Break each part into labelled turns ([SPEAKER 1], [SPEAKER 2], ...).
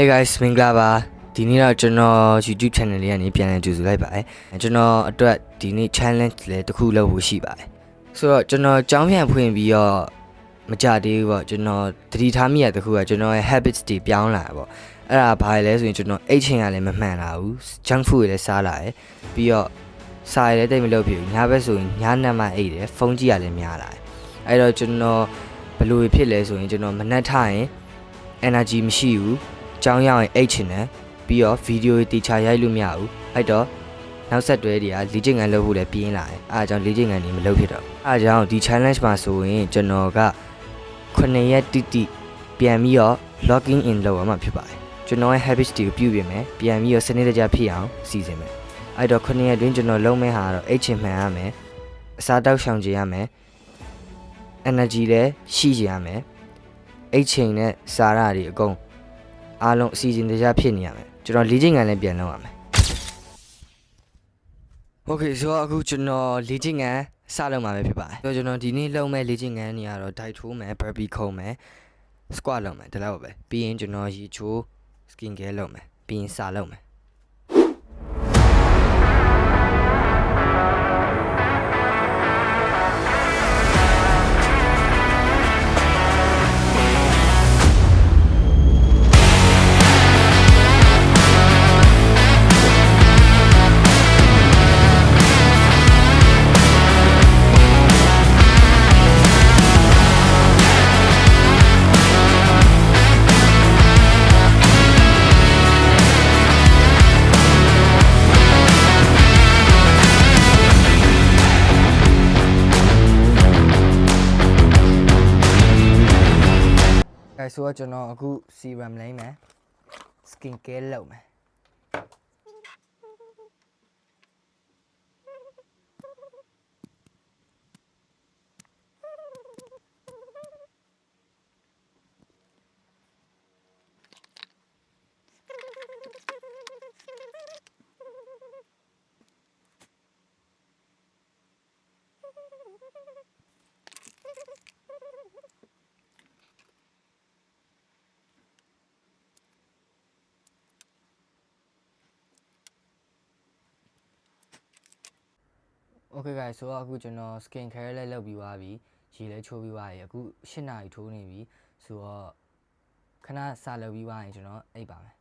[SPEAKER 1] Hey guys မင်္ဂလာပါဒီနေ့တော့ကျွန်တော် YouTube channel လေးကနေပြန်လည်ကြိုဆိုလိုက်ပါတယ်ကျွန်တော်အတွက်ဒီနေ့ challenge လည်းတစ်ခုလုပ်ဖို့ရှိပါတယ်ဆိုတော့ကျွန်တော်ကြောင်းပြန်ဖွင့်ပြီးတော့မကြသေးဘူးပေါ့ကျွန်တော်သတိထားမိရတစ်ခုကကျွန်တော်ရဲ့ habits တွေပြောင်းလာပေါ့အဲ့ဒါဘာလဲဆိုရင်ကျွန်တော်အိတ်ချင်းကလည်းမမှန်လာဘူး junk food တွေလည်းစားလာတယ်ပြီးတော့စားရလည်းတိတ်မလုပ်ဖြစ်ဘူးညဘက်ဆိုရင်ညနေမှအိတ်တယ်ဖုန်းကြည့်ရလည်းများလာတယ်အဲ့တော့ကျွန်တော်ဘယ်လိုဖြစ်လဲဆိုရင်ကျွန်တော်မနှက်ထရင် energy မရှိဘူးကြောင်းရအောင်အိတ်ချင်တယ်ပြီးတော့ဗီဒီယိုတေချာရိုက်လို့မရဘူးအဲ့တော့နောက်ဆက်တွဲတွေကလေ့ကျင့်ခန်းလုပ်ဖို့လည်းပြင်းလာတယ်အားကြောင့်လေ့ကျင့်ခန်းတွေမလုပ်ဖြစ်တော့အားကြောင့်ဒီ challenge မှာဆိုရင်ကျွန်တော်က9ရက်တိတိပြန်ပြီးတော့ login in လုပ်ရမှာဖြစ်ပါတယ်ကျွန်တော်ရဲ့ habits တွေကိုပြုပြင်မယ်ပြန်ပြီးတော့စနစ်တကျဖြစ်အောင်စီစဉ်မယ်အဲ့တော့9ရက်တွင်ကျွန်တော်လုပ်မယ့်ဟာကတော့အိတ်ချင်မှန်ရမယ်အစားတောက်ရှောင်ကြရမယ် energy လည်းရှိကြရမယ်အိတ်ချင်နဲ့စားရတွေအကုန်အားလုံးအစီအစဉ်တကျဖြစ်နေရမယ်ကျွန်တော်လေ့ကျင့်ခန်းလည်းပြန်လုပ်ရမယ် Okay ဆိုတော့အခုကျွန်တော်လေ့ကျင့်ခန်းစလုပ်မှာပဲဖြစ်ပါတယ်ဆိုတော့ကျွန်တော်ဒီနေ့လုပ်မဲ့လေ့ကျင့်ခန်းတွေကတော့ diet ထိုးမယ် burpee ခုံမယ် squat လုပ်မယ်ဒီလောက်ပဲပြီးရင်ကျွန်တော်ရေချိုး skin care လုပ်မယ်ပြီးရင်စလုပ်မယ် ဆိုတော့ကျွန်တော်အခု serum လိမ့်မယ် skin care လုပ်မယ် Okay guys ဆိုတော့အခုကျွန်တော် skin care လည်းလုပ်ပြီးသွားပြီရေလည်းချိုးပြီးသွားပြီအခု8နာရီထိုးနေပြီဆိုတော့ခဏစလုပ်ပြီးသွားရင်ကျွန်တော်အိပ်ပါမယ်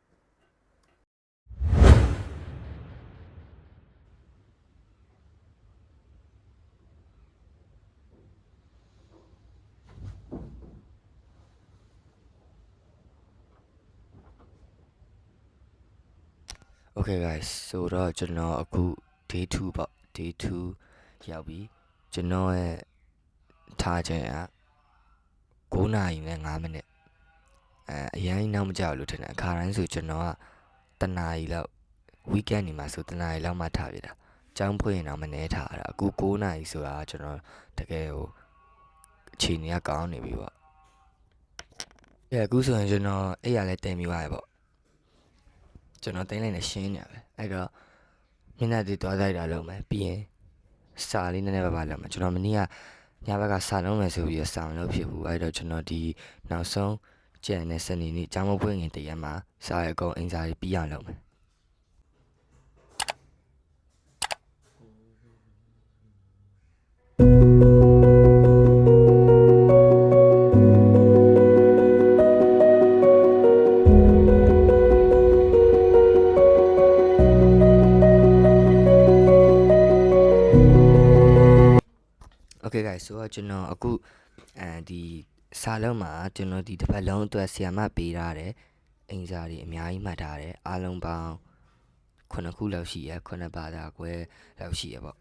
[SPEAKER 1] Okay guys ဆိုတော့ကျွန်တော်အခု day 2ပေါ့ day 2ရောက်ပြီကျွန်တော်ရဲ့ထားချိန်က9နာရီနဲ့5မိနစ်အရင်နောက်မကြောက်လို့ထင်တယ်အခါတိုင်းဆိုကျွန်တော်ကတနာရီလောက် weekend နေမှာဆိုတနာရီလောက်မှထားပြတာကျောင်းဖွင့်ရင်တော့မနေထားတာအခု9နာရီဆိုတာကျွန်တော်တကယ်ဟိုအချိန်ကြီးကောင်းနေပြီပေါ့အခုဆိုရင်ကျွန်တော်အဲ့ရလဲတင်ပြီးသွားရပေါ့ကျွန်တော်တိုင်းလိုက်နေရှင်းနေရပဲအဲ့တော့မျက်နှာတွေတွားလိုက်တာလုံးမယ်ပြီးရင်စာလေးနည်းနည်းပါးပါးလုပ်မယ်ကျွန်တော်မနေ့ကညဘက်ကစာလုံးမယ်ဆိုပြီးတော့စာမလုပ်ဖြစ်ဘူးအဲ့တော့ကျွန်တော်ဒီနောက်ဆုံးကျန်တဲ့စနေနေ့ကျောင်းမဖွင့်ခင်တရက်မှာစာရအကုန်အင်စာတွေပြီးအောင်လုပ်မယ် Okay guys ဆိုတော့ကျွန်တော်အခုဒီစာလုံးမှာကျွန်တော်ဒီတစ်ပတ်လုံးအတွက်ဆီယာမပေးထားတယ်အင်စာတွေအများကြီးမှတ်ထားတယ်အားလုံးပေါင်း9ခုလောက်ရှိရ9ဘာသာခွဲလောက်ရှိရပေါ့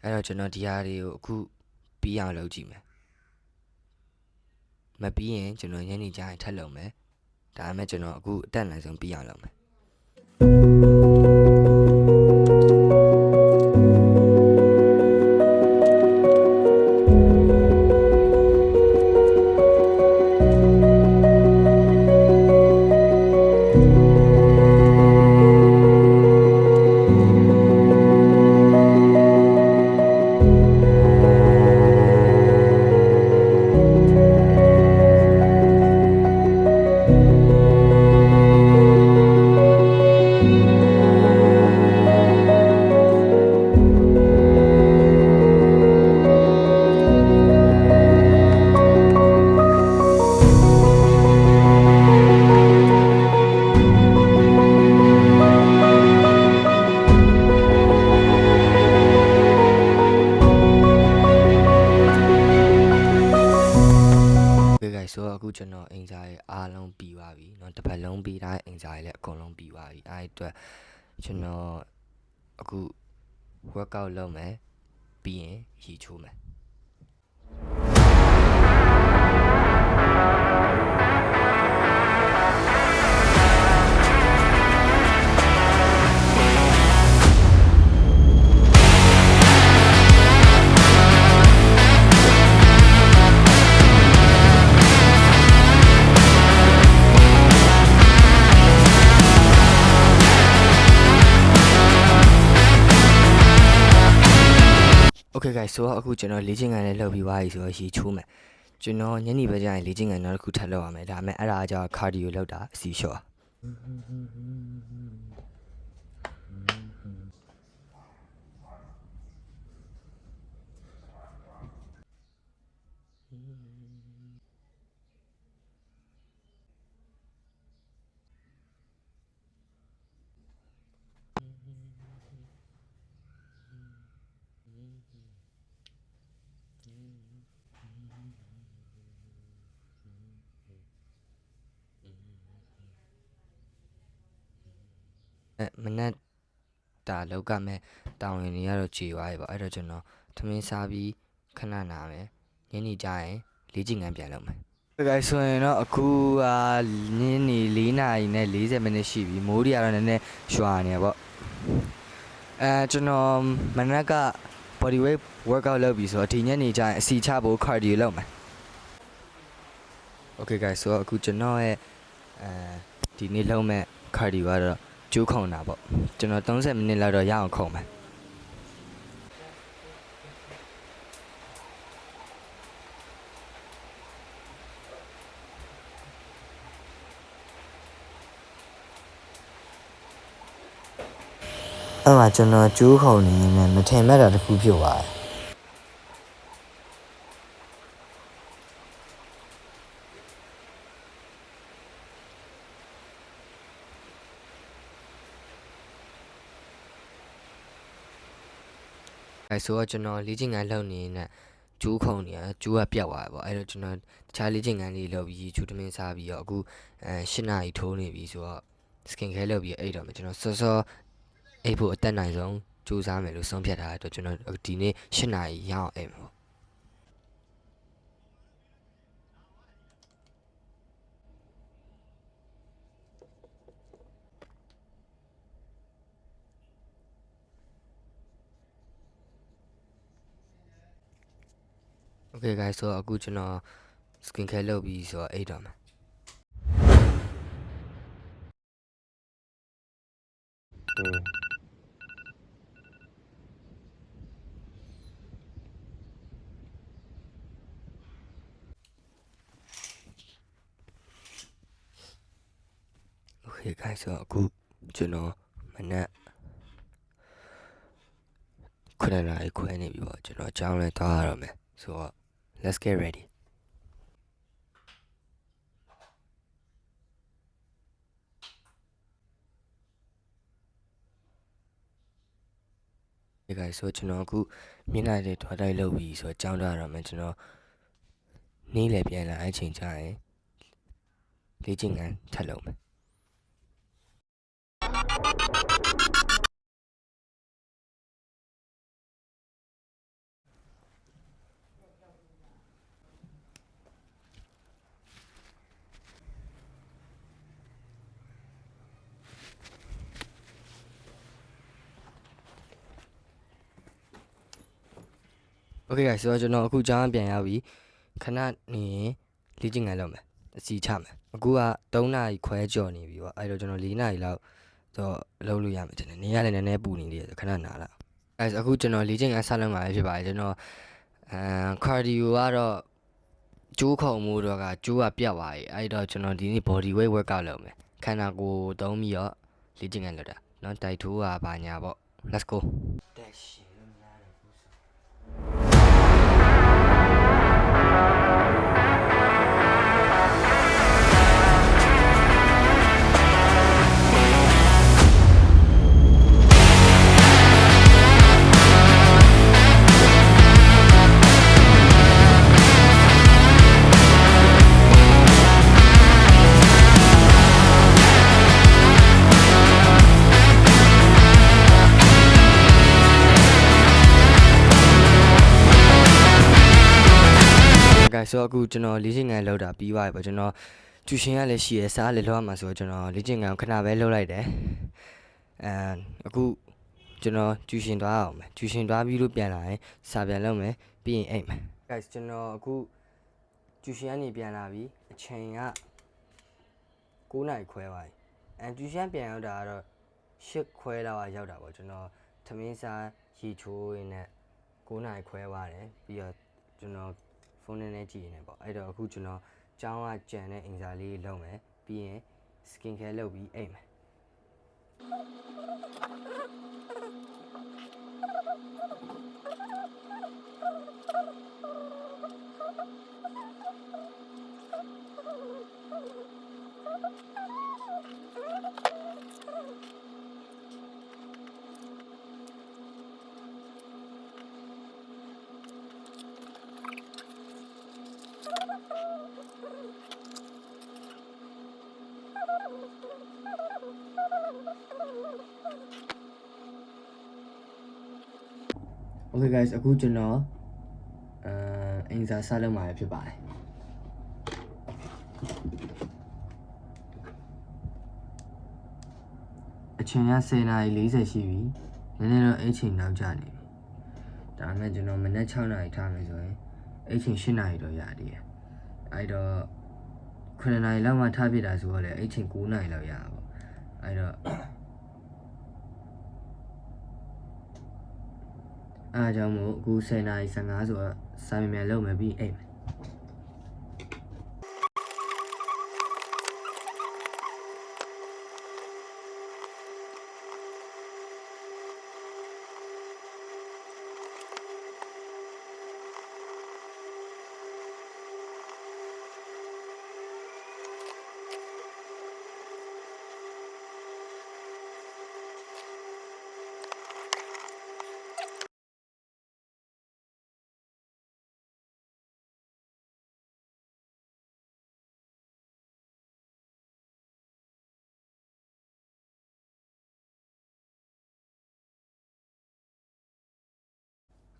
[SPEAKER 1] အဲ့တော့ကျွန်တော်ဒီဟာတွေကိုအခုပြီးအောင်လုပ်ကြည့်မယ်မပြီးရင်ကျွန်တော်ညနေကျရင်ထပ်လုပ်မယ်ဒါပေမဲ့ကျွန်တော်အခုအတက်နိုင်ဆုံးပြီးအောင်လုပ်မယ် Okay နော်တစ်ပတ်လုံးပြီးတိုင်းအင်ဂျာကြီးလည်းအကုန်လုံးပြီးသွားပြီအဲ့အတွက်ကျွန်တော်အခု workout လုပ်မယ်ပြီးရင်ရီချိုးမယ်Okay guys ဆိုတော့အခုကျွန်တော်လေ့ကျင့်ခန်းလေးလုပ်ပြီးသွားပြီဆိုတော့ရီချိုးမယ်ကျွန်တော်ညနေဘက်ကျရင်လေ့ကျင့်ခန်းနောက်တစ်ခုထပ်လုပ်ရမယ်ဒါပေမဲ့အဲ့ဒါအကြောင်း cardio လုပ်တာအစီလျှော့မနက်တာလောက်ကမဲ့တောင်းရင်တွေကတော့ခြေသွားပြီပေါ့အဲ့တော့ကျွန်တော်ထမင်းစားပြီးခဏနာမယ်ညနေကျရင်လေ့ကျင့်ခန်းပြန်လုပ်မယ်Okay guys ဆိုရင်တော့အခုညနေ4နာရီနဲ့40မိနစ်ရှိပြီမိုးတွေကတော့နည်းနည်းရွာနေပေါ့ကျွန်တော်မနက်က body weight workout လုပ်ပြီးဆိုတော့ဒီညနေကျရင်အစီချဖို့ cardio လုပ်မယ် Okay guys ဆိုတော့အခုကျွန်တော်ရဲ့ဒီနေ့လုပ်မဲ့ cardio ကတော့ကျိုးခုံတာပေါ့ကျွန်တော်30မိနစ်လောက်တော့ရအောင်ခုံမယ်အဲ့မှာကျွန်တော်ကျိုးခုံနေနေမထင်မဲ့တာတစ်ခုဖြစ်သွားတယ်အဲ့ဆိုတော့ကျွန်တော်လေ့ကျင့်ခန်းလုပ်နေတဲ့ကျိုးခုံနေကျိုးကပြတ်သွားတယ်ပေါ့အဲ့တော့ကျွန်တော်တခြားလေ့ကျင့်ခန်းလေးလုပ်ပြီးကျိုးသမင်းစားပြီးတော့အခု8နာရီထိုးနေပြီဆိုတော့ skin care လုပ်ပြီးအဲ့တော့ကျွန်တော်စောစောအဲ့ဖို့အသက်နိုင်ဆုံးကြိုးစားမယ်လို့ဆုံးဖြတ်ထားတဲ့အတွက်ကျွန်တော်ဒီနေ့8နာရီရအောင်အဲ့မှာပေါ့Okay guys ဆိုတော့အခုကျွန်တော် skin care လုပ်ပြီးဆိုတော့အဲ့တော့မှာOkay guys ဆိုတော့အခုကျွန်တော်မနက်9နာရီခွဲနေပြီပေါ့ကျွန်တော်အကြောင်းလဲသွားရတော့မယ်ဆိုတော့ let's get ready Hey guys ဆိုကျွန်တော်အခုမျက်နှာလေးထွားတိုက်လုပ်ပြီးဆိုတော့ကြောင်းထားရတော့မယ်ကျွန်တော်နေ့လည်ပြန်လာအချိန်ကျရင်လေ့ကျင့်ခန်းထပ်လုပ်မယ်Okay guys ဆိုတော့ကျွန်တော်အခုကြောင်းပြန်ရောက်ပြီခဏနေလေ့ကျင့်ခန်းလုပ်မယ်အစီချမယ်အခုက3နာရီခွဲကြော်နေပြီပေါ့အဲ့တော့ကျွန်တော်4နာရီလောက်တော့လုပ်လို့ရမှာတယ်နေရလည်းနည်းနည်းပူနေသေးတယ်ခဏနားလာအဲ့အခုကျွန်တော်လေ့ကျင့်ခန်းဆက်လုပ်မှာဖြစ်ပါတယ်ကျွန်တော်cardio ကတော့ကျိုးခုံမှုတော့ကကျိုးကပြတ်သွားပြီအဲ့တော့ကျွန်တော်ဒီနေ့ body weight workout လုပ်မယ်ခန္ဓာကိုယ်သုံးပြီးတော့လေ့ကျင့်ခန်းလုပ်တာเนาะတိုက်ထိုးတာပါညာပေါ့ let's go ဆိုတော့အခုကျွန်တော်လေ့ကျင့်ခန်းလောက်တာပြီးသွားပြီပေါ့ကျွန်တော်ကျူရှင်ကလည်းရှိရယ်စားလည်းလောက်ရမှာဆိုတော့ကျွန်တော်လေ့ကျင့်ခန်းခဏပဲလောက်လိုက်တယ်အခုကျွန်တော်ကျူရှင်သွားအောင်မယ်ကျူရှင်သွားပြီးလို့ပြန်လာရင်စာပြန်လုပ်မယ်ပြီးရင်အိတ်မယ် guys ကျွန်တော်အခုကျူရှင်ကနေပြန်လာပြီအချိန်က9နာရီခွဲပါပြီကျူရှင်ပြန်ရောက်တာကတော့10ခွဲလောက်ရောက်တာပေါ့ကျွန်တော်သမင်းစားရီချိုးရင်းနဲ့9နာရီခွဲသွားတယ်ပြီးတော့ကျွန်တော်ဖုန်းနဲ့ကြည့်နေပေါ့အဲ့တော့အခုကျွန်တော်ကျောင်းကကြံတဲ့အင်စာလေးလုပ်မယ်ပြီးရင် skin care လုပ်ပြီးအိတ်မယ်Okay guys အခုကျွန်တော်အင်စာစလုပ်မှာဖြစ်ပါတယ်အချိန်က10:40ရှိပြီနည်းနည်းတော့အဲ့ချိန်နောက်ကျနေပြီဒါမှကျွန်တော်မနက်6နာရီထားမယ်ဆိုရင်အဲ့ချိန်7နာရီတော့ရသေးတယ်အဲ့တော့9နာရီလောက်မှထားပြတာဆိုတော့လေအဲ့ချိန်9နာရီလောက်ရပါပေါ့အဲ့တော့အားကြောင့်မို့အခု10:15ဆိုတော့စာမြန်လုပ်မယ်ပြီးအိတ်မယ်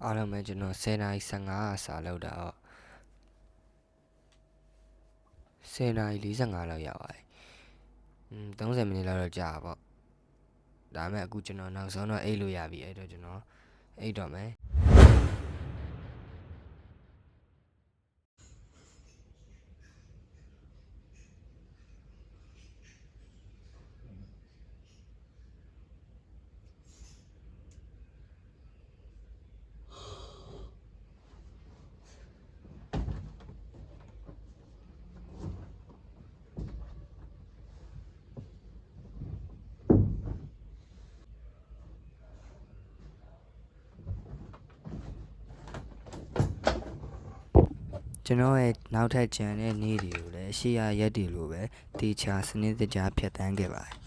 [SPEAKER 1] အားလုံးပဲကျွန်တော်10:15စာလောက်တာတော့10:45လောက်ရောက်ပါတယ်30မိနစ်လောက်တော့ကြာပါပေါ့ဒါပေမဲ့အခုကျွန်တော်နောက်ဆုံးတော့အိတ်လို့ရပြီအဲ့တော့ကျွန်တော်အိတ်တော့မယ်ကျွန်တော်ရဲ့နောက်ထပ်ကြံတဲ့နေ့တွေကိုလည်းရှေ့ရရက်တွေလိုပဲတေချာစနစ်တကျဖြတ်တန်းခဲ့ပါတယ်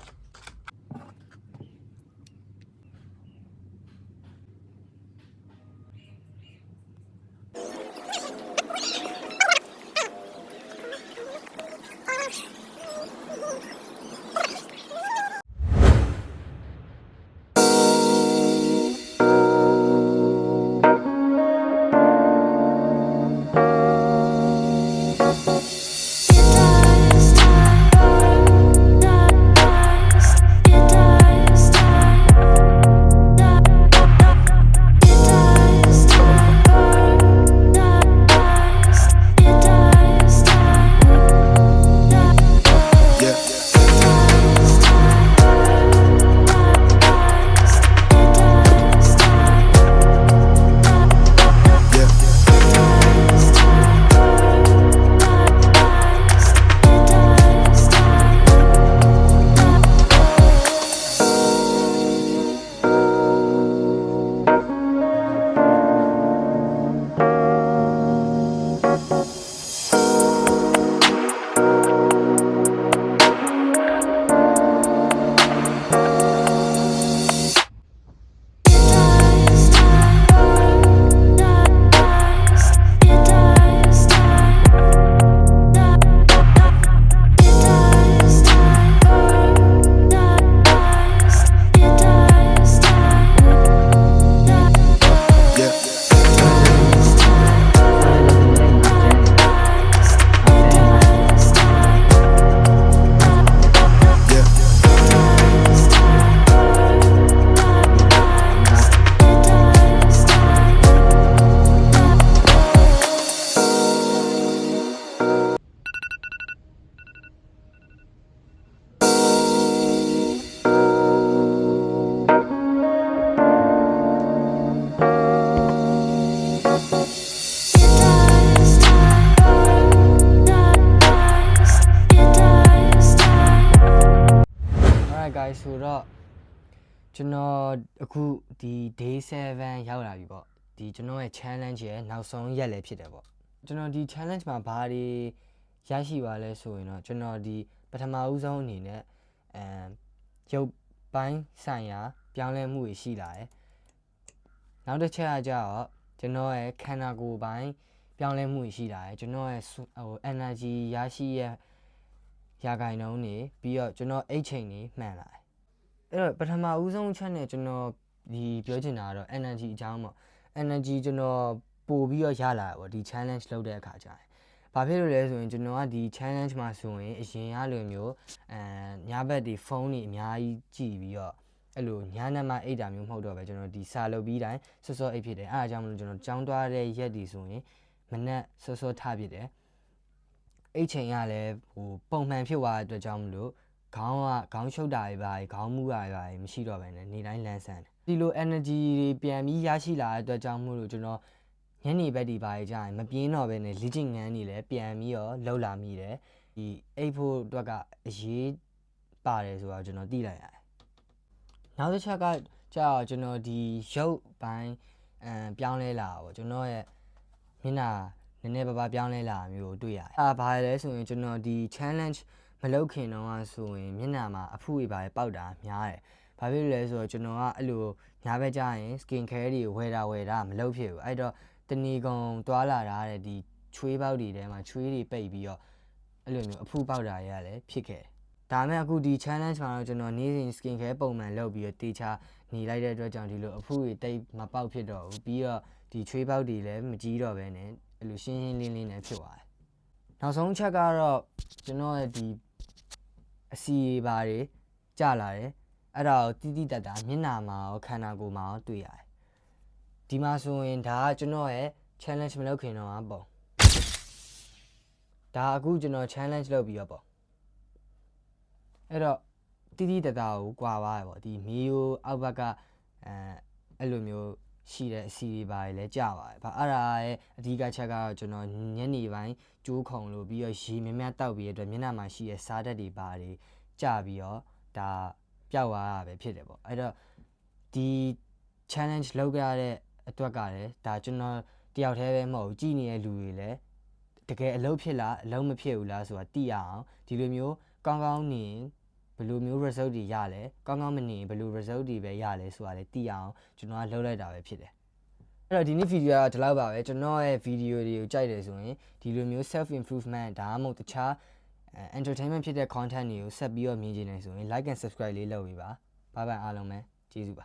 [SPEAKER 1] guys ဆိုတော့ကျွန်တော်အခုဒီ day 7ရောက်လာပြီပေါ့ဒီကျွန်တော်ရဲ့ challenge ရဲ့နောက်ဆုံးရက်လည်းဖြစ်တယ်ပေါ့ကျွန်တော်ဒီ challenge မှာဘာတွေရရှိပါလဲဆိုရင်တော့ကျွန်တော်ဒီပထမဦးဆုံးအနေနဲ့ရုပ်ပိုင်းဆိုင်ရာပြောင်းလဲမှုတွေရှိလာတယ်နောက်တစ်ချက်ကကြတော့ကျွန်တော်ရဲ့ခန္ဓာကိုယ်ပိုင်းပြောင်းလဲမှုရှိလာတယ်ကျွန်တော်ရဲ့energy ရရှိရဲ့ရာဂိုင်နှုန်းနေပြီးတော့ကျွန်တော်အိတ်ချိန်နေမှန်လာတယ်အဲ့တော့ပထမဦးဆုံးချက်နဲ့ကျွန်တော်ဒီပြောချင်တာကတော့ energy အကြောင်းပေါ့ energy ကျွန်တော်ပို့ပြီးတော့ရလာတယ်ပေါ့ဒီ challenge လုပ်တဲ့အခါကျရင်ဘာဖြစ်လို့လဲဆိုရင်ကျွန်တော်ကဒီ challenge မှာဆိုရင်အရင်ကလိုမျိုးညဘက်ဒီဖုန်းတွေအများကြီးကြည့်ပြီးတော့အဲ့လိုညနေမှအိတ်တာမျိုးမဟုတ်တော့ပဲကျွန်တော်ဒီစာလုပ်ပြီးတိုင်းစောစောအိတ်ဖြစ်တယ်အဲ့အကြောင်းမလို့ကျွန်တော်ကြောင်းသွားတဲ့ရက်ဒီဆိုရင်မနက်စောစောထဖြစ်တယ်အိတ်ချိန်ကလည်းပုံမှန်ဖြစ်သွားတဲ့အတွက်ကြောင့်မလို့ခေါင်းရှုပ်တာတွေပါခေါင်းမူတာတွေပါမရှိတော့ဘဲနဲ့နေတိုင်းလန်းဆန်းတယ်ဒီလို energy တွေပြန်ပြီးရရှိလာတဲ့အတွက်ကြောင့်မို့လို့ကျွန်တော်ညနေဘက်ဒီပါကြရင်မပြင်းတော့ဘဲနဲ့လေ့ကျင့်ငန်းတွေလည်းပြန်ပြီးတော့လှုပ်လာမိတယ်ဒီအိတ်ဖို့အတွက်ကအရေးပါတယ်ဆိုတော့ကျွန်တော်သိလိုက်ရတယ်နောက်တစ်ချက်ကကြာကျွန်တော်ဒီရုပ်ပိုင်းပြောင်းလဲလာတာပေါ့ကျွန်တော်ရဲ့မျက်နှာနည်းနည်းပါးပြောင်းလဲလာမျိုးတွေ့ရတယ်ဘာလဲဆိုရင်ကျွန်တော်ဒီ challenge မလုပ်ခင်တော့ဆိုရင်မျက်နှာမှာအဖုတွေပါပေါက်တာများတယ်ဘာဖြစ်လဲဆိုတော့ကျွန်တော်ကအဲ့လိုညာဘက်ကျရင် skin care တွေဝယ်တာမလုပ်ဖြစ်ဘူးအဲ့တော့တဏီကုံသွားလာတာတဲ့ဒီချွေးပေါက်တွေထဲမှာချွေးတွေပိတ်ပြီးတော့အဲ့လိုမျိုးအဖုပေါက်တာတွေကလည်းဖြစ်ခဲ့ဒါမဲ့အခုဒီ challenge မှာတော့ကျွန်တော်နေ့စဉ် skin care ပုံမှန်လုပ်ပြီးတော့တေချာနေလိုက်တဲ့အတွက်ကြောင့်ဒီလိုအဖုတွေတိတ်မပေါက်ဖြစ်တော့ဘူးပြီးတော့ဒီချွေးပေါက်တွေလည်းမကြီးတော့ဘဲနဲ့အဲ့လိုရှင်းလင်းနဲ့ဖြစ်သွားတယ်နောက်ဆုံးချက်ကတော့ကျွန်တော်ရဲ့ဒီအစီပါတွေကျလာတယ်အဲ့ဒါကိုတိတတ်တာမျက်နှာမှာရောခန္ဓာကိုယ်မှာရောတွေ့ရတယ်ဒီမှာဆိုရင်ဒါကကျွန်တော်ရဲ့ challenge မလုပ်ခင်တော့ပုံဒါအခုကျွန်တော် challenge လုပ်ပြီးတော့ပေါ့အဲ့တော့တိတတ်တာကိုကွာသွားတယ်ပေါ့ဒီမီယိုအောက်ဘက်ကအဲ့လိုမျိုးရှိတဲ့အစီတွေပါလေကြာပါတယ်။အဲ့ဒါရဲ့အဓိကချက်ကတော့ကျွန်တော်ညနေပိုင်းကျိုးခုံလို့ပြီးတော့ရေများများတောက်ပြီးတဲ့အတွက်မျက်နှာမှာရှိတဲ့စားဓာတ်တွေပါတွေကြာပြီးတော့ဒါပျောက်သွားတာပဲဖြစ်တယ်ပေါ့။အဲ့တော့ဒီ challenge လုပ်ရတဲ့အတွက်ကလည်းဒါကျွန်တော်တယောက်တည်းပဲမဟုတ်ဘူးကြည်နေတဲ့လူတွေလည်းတကယ်အလုပ်ဖြစ်လားအလုပ်မဖြစ်ဘူးလားဆိုတာသိရအောင်ဒီလိုမျိုးကောင်းကောင်းနေဘယ်လိုမျိုး result တွေရလဲကောင်းကောင်းမနေဘယ်လို result တွေပဲရလဲဆိုတာလည်းသိအောင်ကျွန်တော်ကလုပ်လိုက်တာပဲဖြစ်တယ်အဲ့တော့ဒီနေ့ဗီဒီယိုကဒီလောက်ပါပဲကျွန်တော်ရဲ့ဗီဒီယိုတွေကိုကြိုက်တယ်ဆိုရင်ဒီလိုမျိုး self improvement ဒါမှမဟုတ်တခြားentertainment ဖြစ်တဲ့ content တွေကိုဆက်ပြီးတော့မြင်ချင်တယ်ဆိုရင် like and subscribe လေးလုပ်ပေးပါဘိုင်ဘိုင်အားလုံးပဲကျေးဇူးပါ